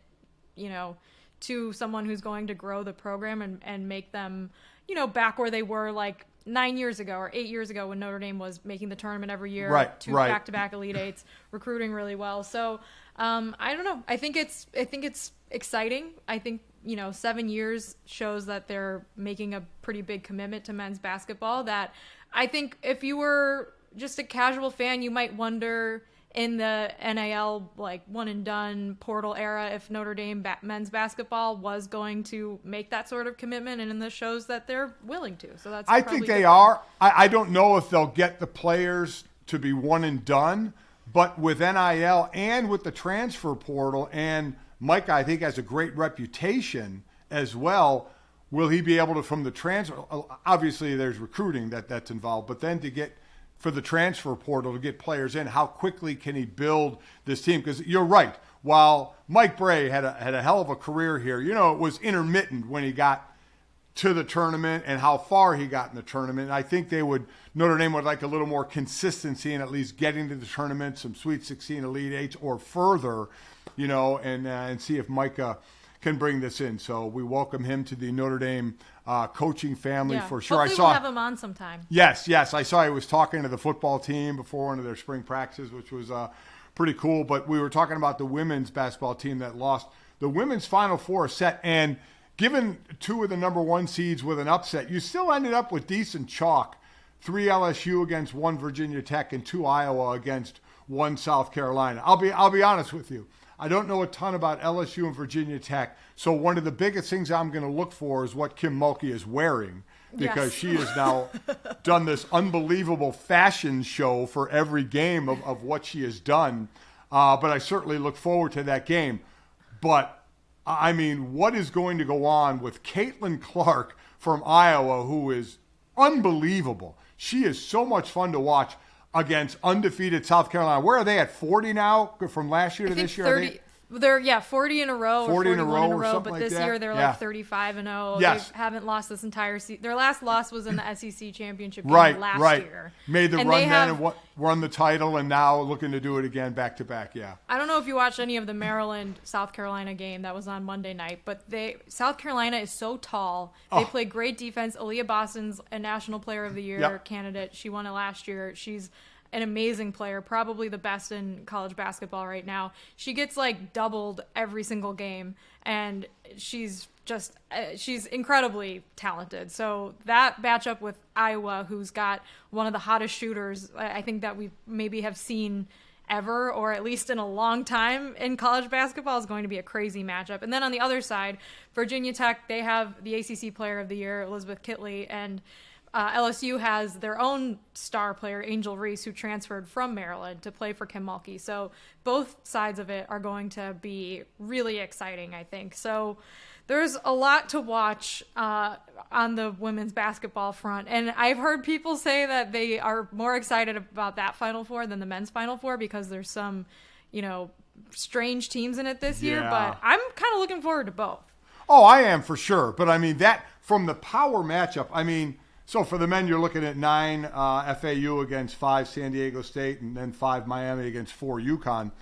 to someone who's going to grow the program and make them, back where they were like 9 years ago or 8 years ago when Notre Dame was making the tournament every year, two back-to-back Elite Eights, recruiting really well. So I don't know. I think it's exciting. I think 7 years shows that they're making a pretty big commitment to men's basketball. That I think if you were just a casual fan, you might wonder in the NIL one and done portal era if Notre Dame men's basketball was going to make that sort of commitment, and in this shows that they're willing to. So that's I think they are. I don't know if they'll get the players to be one and done, but with NIL and with the transfer portal, and Micah I think has a great reputation as well. Will he be able to, from the transfer? Obviously, there's recruiting that's involved, but then to get for the transfer portal to get players in, how quickly can he build this team? Because you're right. While Mike Bray had a hell of a career here, it was intermittent when he got to the tournament and how far he got in the tournament. I think Notre Dame would like a little more consistency in at least getting to the tournament, some Sweet 16, Elite Eights, or further, and see if Micah can bring this in. So we welcome him to the Notre Dame coaching family for sure. Hopefully we'll have him on sometime. Yes. I saw he was talking to the football team before one of their spring practices, which was pretty cool. But we were talking about the women's basketball team that lost. The women's Final Four set, and given two of the number one seeds with an upset, you still ended up with decent chalk. 3 LSU against 1 Virginia Tech and 2 Iowa against 1 South Carolina. I'll be honest with you. I don't know a ton about LSU and Virginia Tech, so one of the biggest things I'm going to look for is what Kim Mulkey is wearing, because she has now done this unbelievable fashion show for every game of what she has done. But I certainly look forward to that game. But, I mean, what is going to go on with Caitlin Clark from Iowa, who is unbelievable? She is so much fun to watch against undefeated South Carolina. Where are they at, 40 now from last year to this year? 30. They're 40 in a row, 40 or in a 41 in a row, row, something but like this that. year they're like 35-0. Yes. They haven't lost this entire season. Their last loss was in the SEC championship game last year. Made the and run then and won the title, and now looking to do it again back to back. Yeah. I don't know if you watched any of the Maryland South Carolina game that was on Monday night, but South Carolina is so tall. They play great defense. Aaliyah Boston's a National Player of the Year candidate. She won it last year. She's an amazing player, probably the best in college basketball right now. She gets like doubled every single game, and she's incredibly talented. So that matchup with Iowa, who's got one of the hottest shooters I think that we maybe have seen ever, or at least in a long time in college basketball, is going to be a crazy matchup. And then on the other side, Virginia Tech, they have the ACC Player of the Year, Elizabeth Kitley, and LSU has their own star player, Angel Reese, who transferred from Maryland to play for Kim Mulkey. So both sides of it are going to be really exciting, I think. So there's a lot to watch on the women's basketball front. And I've heard people say that they are more excited about that Final Four than the men's Final Four because there's some, strange teams in it this year. But I'm kind of looking forward to both. Oh, I am for sure. But, I mean, that from the power matchup, I mean, so for the men, you're looking at 9 FAU against 5 San Diego State, and then 5 Miami against 4 UConn.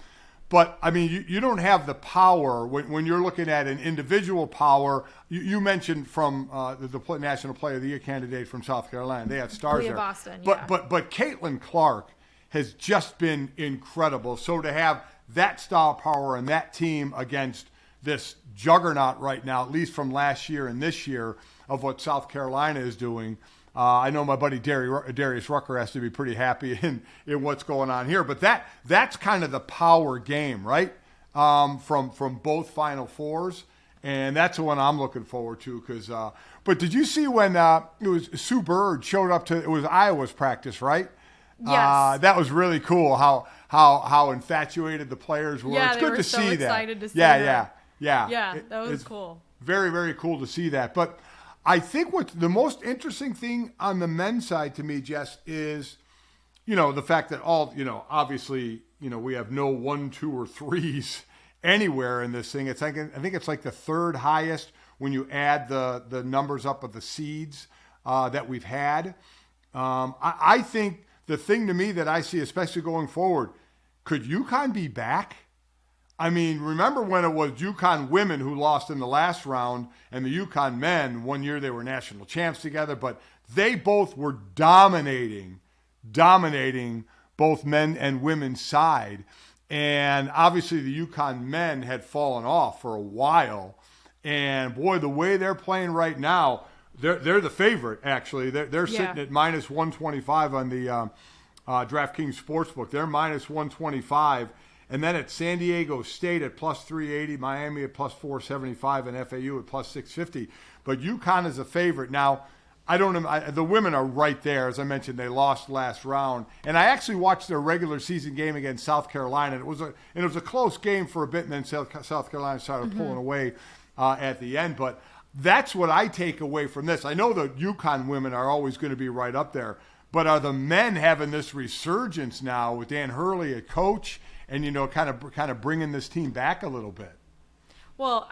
But, I mean, you don't have the power when you're looking at an individual power. You mentioned from the National Player of the Year candidate from South Carolina. They have stars there. Boston, But Caitlin Clark has just been incredible. So to have that style power and that team against this juggernaut right now, at least from last year and this year, of what South Carolina is doing. I know my buddy Darius Rucker has to be pretty happy in what's going on here. But that's kind of the power game, right, from both Final Fours. And that's the one I'm looking forward to. But did you see when it was Sue Bird showed up it was Iowa's practice, right? Yes. That was really cool how infatuated the players were. Yeah, it's good to so see that. Excited to see that. Yeah, that was cool. Very, very cool to see that. But I think what the most interesting thing on the men's side to me, Jess, is, the fact that obviously, we have no 1, 2, or 3s anywhere in this thing. I think it's like the third highest when you add the numbers up of the seeds that we've had. I think the thing to me that I see, especially going forward, could UConn be back? I mean, remember when it was UConn women who lost in the last round and the UConn men, one year they were national champs together, but they both were dominating both men and women's side. And obviously the UConn men had fallen off for a while. And boy, the way they're playing right now, they're the favorite, actually. They're sitting at minus 125 on the DraftKings Sportsbook. They're minus 125. And then at San Diego State at plus 380, Miami at plus 475, and FAU at plus 650. But UConn is a favorite. Now, the women are right there. As I mentioned, they lost last round. And I actually watched their regular season game against South Carolina. And it was a close game for a bit, and then South Carolina started pulling away at the end. But that's what I take away from this. I know the UConn women are always going to be right up there. But are the men having this resurgence now with Dan Hurley a coach? And, kind of bringing this team back a little bit. Well,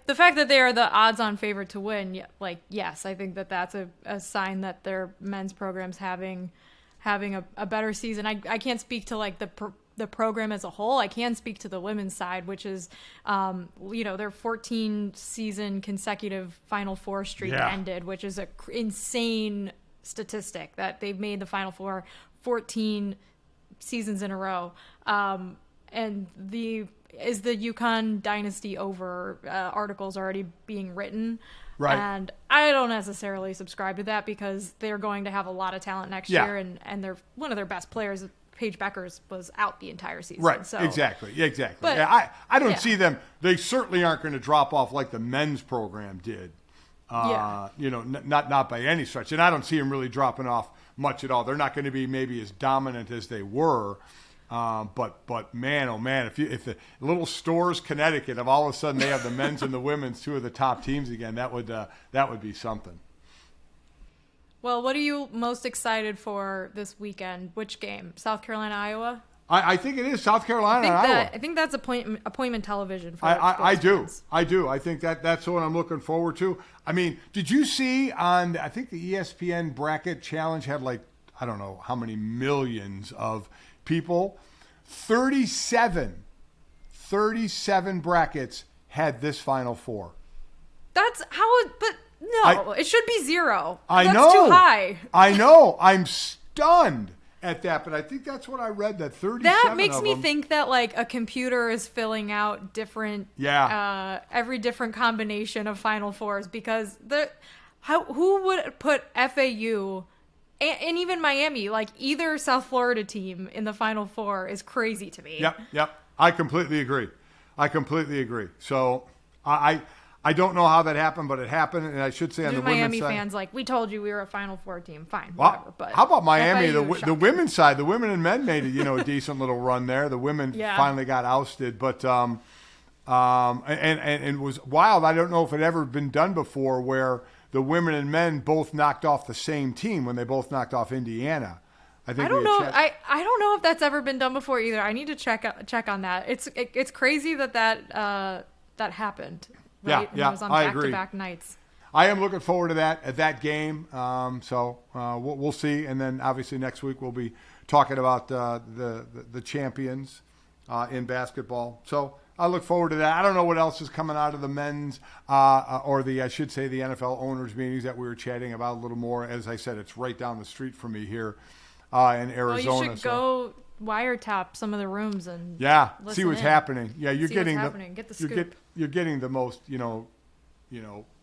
the fact that they are the odds-on favorite to win, like, yes, I think that that's a sign that their men's program's having a better season. I can't speak to like the program as a whole. I can speak to the women's side, which is, their 14 season consecutive Final Four streak ended, which is a insane statistic that they've made the Final Four 14 seasons in a row. And is the UConn dynasty over articles already being written. Right. And I don't necessarily subscribe to that because they're going to have a lot of talent next year, and they're one of their best players. Paige Beckers was out the entire season. Right. So, Exactly. But, yeah, I don't see them. They certainly aren't going to drop off like the men's program did. Not by any stretch. And I don't see them really dropping off much at all. They're not going to be maybe as dominant as they were. But man, oh man, if the little Stores, Connecticut, if all of a sudden they have the men's and the women's, two of the top teams again, that would be something. Well, what are you most excited for this weekend? Which game? South Carolina, Iowa? I think it is South Carolina and Iowa. I think that's appointment television for I do. fans. I do. I think that's what I'm looking forward to. I mean, did you see I think the ESPN bracket challenge had like, I don't know how many millions of people. 37 brackets had this Final Four. That's how but no, it should be 0. That's too high. I know. I'm stunned at that, but I think that's what I read, that 37 That makes of me them. think that like a computer is filling out different every different combination of Final Fours, because who would put FAU and even Miami, like either South Florida team in the Final Four, is crazy to me. Yep. I completely agree. So I don't know how that happened, but it happened, and I should say on the Miami women's side. fans like, we told you we were a Final Four team. Fine, Well, whatever. But how about Miami? FIU, The shocking. women's side, the women and men made a decent little run there. The women finally got ousted, but and it was wild. I don't know if it ever been done before where the women and men both knocked off the same team when they both knocked off Indiana. I don't know. I don't know if that's ever been done before either. I need to check on that. It's crazy that happened. Right? Yeah, it was on I agree. back-to-back nights. I am looking forward to that game. So we'll see, and then obviously next week we'll be talking about the champions in basketball. So I look forward to that. I don't know what else is coming out of the men's or the NFL owners meetings that we were chatting about a little more. As I said, it's right down the street from me here in Arizona. Well, you should go wiretap some of the rooms and see what's happening. Yeah, you're getting Get the scoop. You're getting the most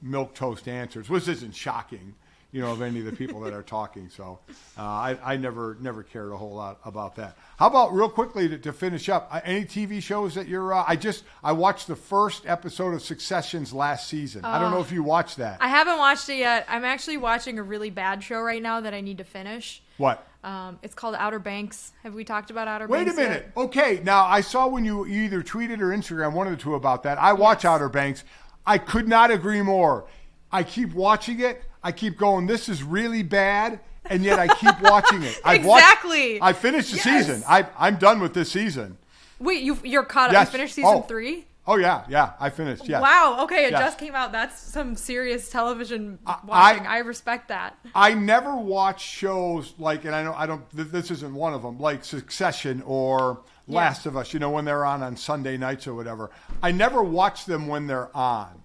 milk toast answers, which isn't shocking, of any of the people that are talking. So I never cared a whole lot about that. How about real quickly to finish up, any TV shows that you're I watched the first episode of Succession's last season. I don't know if you watched that. I haven't watched it yet. I'm actually watching a really bad show right now that I need to finish. What? It's called Outer Banks. Have we talked about Outer Wait Banks a minute. yet? Okay, now I saw when you either tweeted or Instagram, one of the two, about that. I watch Outer Banks. I could not agree more. I keep watching it. I keep going, this is really bad, and yet I keep watching it. I finished the season. I'm done with this season. Wait, you're caught up? Yes. You finished season 3? Oh, yeah, I finished, yes. Wow, okay, it Yes. just came out. That's some serious television watching. I respect that. I never watch shows like, and I don't, this isn't one of them, like Succession or Last of Us, when they're on Sunday nights or whatever. I never watch them when they're on.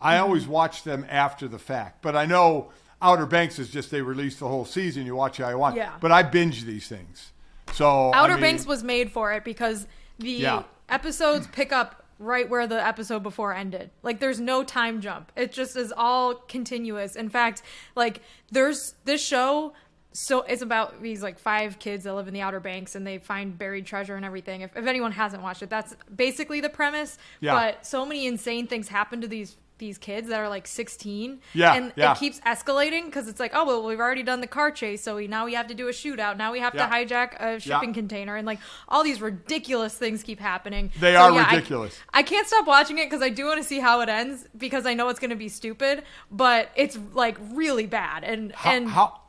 I always watch them after the fact. But I know Outer Banks is just, they release the whole season. You watch it how you want. Yeah. But I binge these things. So Outer Banks was made for it because the episodes pick up right where the episode before ended. Like, there's no time jump. It just is all continuous. In fact, like, there's this show, so it's about these like 5 kids that live in the Outer Banks and they find buried treasure and everything. If anyone hasn't watched it, that's basically the premise. Yeah. But so many insane things happen to these kids that are like 16. Yeah. It keeps escalating because it's like, oh, well, we've already done the car chase, so now we have to do a shootout. Now we have to hijack a shipping container, and like all these ridiculous things keep happening. They are ridiculous. I can't stop watching it because I do want to see how it ends, because I know it's going to be stupid, but it's like really bad, and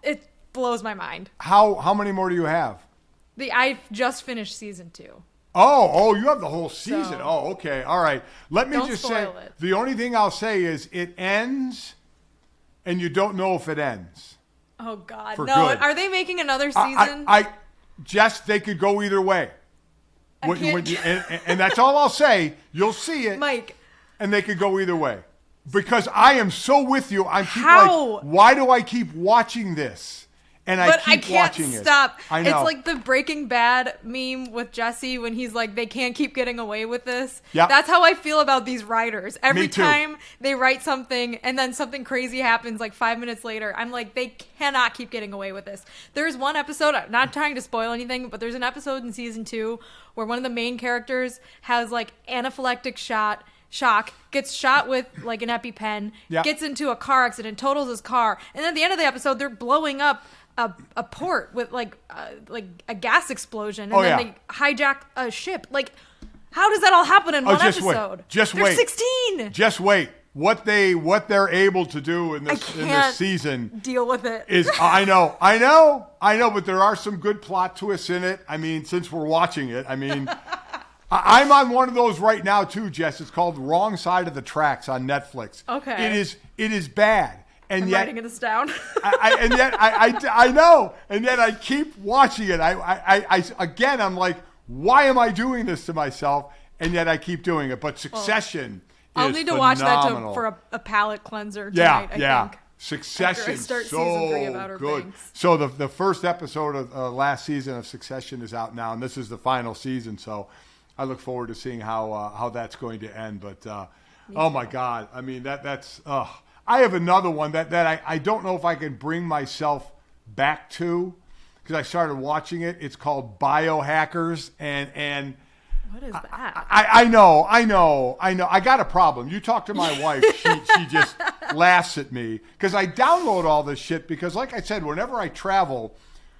it blows my mind. How many more do you have? I've just finished season 2. Oh, you have the whole season. So- Oh, okay. All right. Let me Don't just say, spoil it. the only thing I'll say is it ends, and you don't know if it ends. Oh God, For no! good. Are they making another season? Jess, they could go either way. And that's all I'll say. You'll see it, Mike, and they could go either way. Because I am so with you. I'm keep How? like, why do I keep watching this? And but I I keep can't watching stop. it. I know. It's like the Breaking Bad meme with Jesse when he's like, they can't keep getting away with this. Yep. That's how I feel about these writers. Every Me too. time they write something and then something crazy happens like 5 minutes later, I'm like, they cannot keep getting away with this. There's one episode, I'm not trying to spoil anything, but there's an episode in season 2 where one of the main characters has like anaphylactic shock, gets shot with like an EpiPen, Yep. gets into a car accident, totals his car, and at the end of the episode, they're blowing up a port with like a gas explosion, and then they hijack a ship. Like, how does that all happen in one episode? Just They're wait. 16. Just wait. What they're able to do in this season Deal with it. is I know, but there are some good plot twists in it. I mean, since we're watching it, I mean, I'm on one of those right now too, Jess. It's called Wrong Side of the Tracks on Netflix. Okay. It is bad. And I'm yet, writing this down. I know, and yet I keep watching it. Again, I'm like, why am I doing this to myself? And yet I keep doing it. But Succession I'll is need to watch that phenomenal. for a palate cleanser tonight, I think. Succession, start so season 3 of Outer good. Banks. So the first episode of last season of Succession is out now, and this is the final season. So I look forward to seeing how that's going to end. But oh my God, I mean that's. I have another one that I don't know if I can bring myself back to because I started watching it. It's called Biohackers, and What is that? I know. I got a problem. You talk to my wife, she just laughs at me because I download all this shit because, like I said, whenever I travel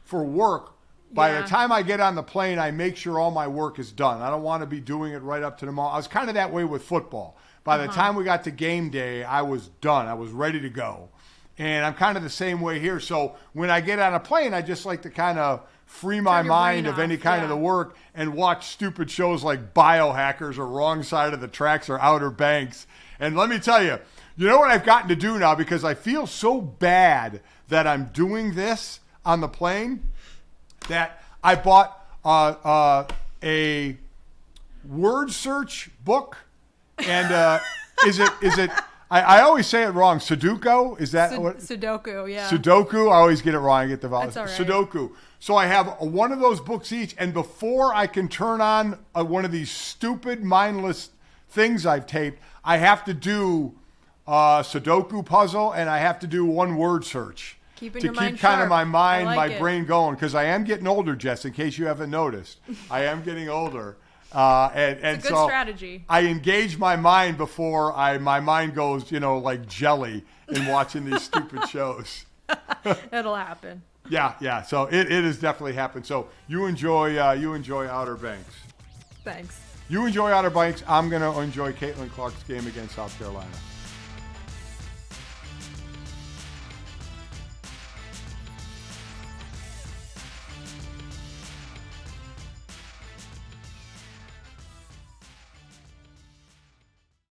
for work, by the time I get on the plane, I make sure all my work is done. I don't want to be doing it right up to the moment. I was kind of that way with football. By the time we got to game day, I was done. I was ready to go. And I'm kind of the same way here. So when I get on a plane, I just like to kind of free my Turn your mind brain of any off, kind of the work and watch stupid shows like Biohackers or Wrong Side of the Tracks or Outer Banks. And let me tell you, you know what I've gotten to do now because I feel so bad that I'm doing this on the plane that I bought a word search book. And is it? I always say it wrong. Sudoku? Is that what? Sudoku, yeah. Sudoku. I always get it wrong. I get the vowels. That's all right. Sudoku. So I have one of those books each, and before I can turn on one of these stupid, mindless things I've taped, I have to do a Sudoku puzzle, and I have to do one word search to your mind keep kind of sharp. my mind, I like my it. brain going, because I am getting older, Jess. In case you haven't noticed, I am getting older. And It's a good so strategy. I engage my mind before my mind goes, like jelly in watching these stupid shows. It'll happen. Yeah. So it has definitely happened. So you enjoy Outer Banks. Thanks. You enjoy Outer Banks. I'm gonna enjoy Caitlin Clark's game against South Carolina.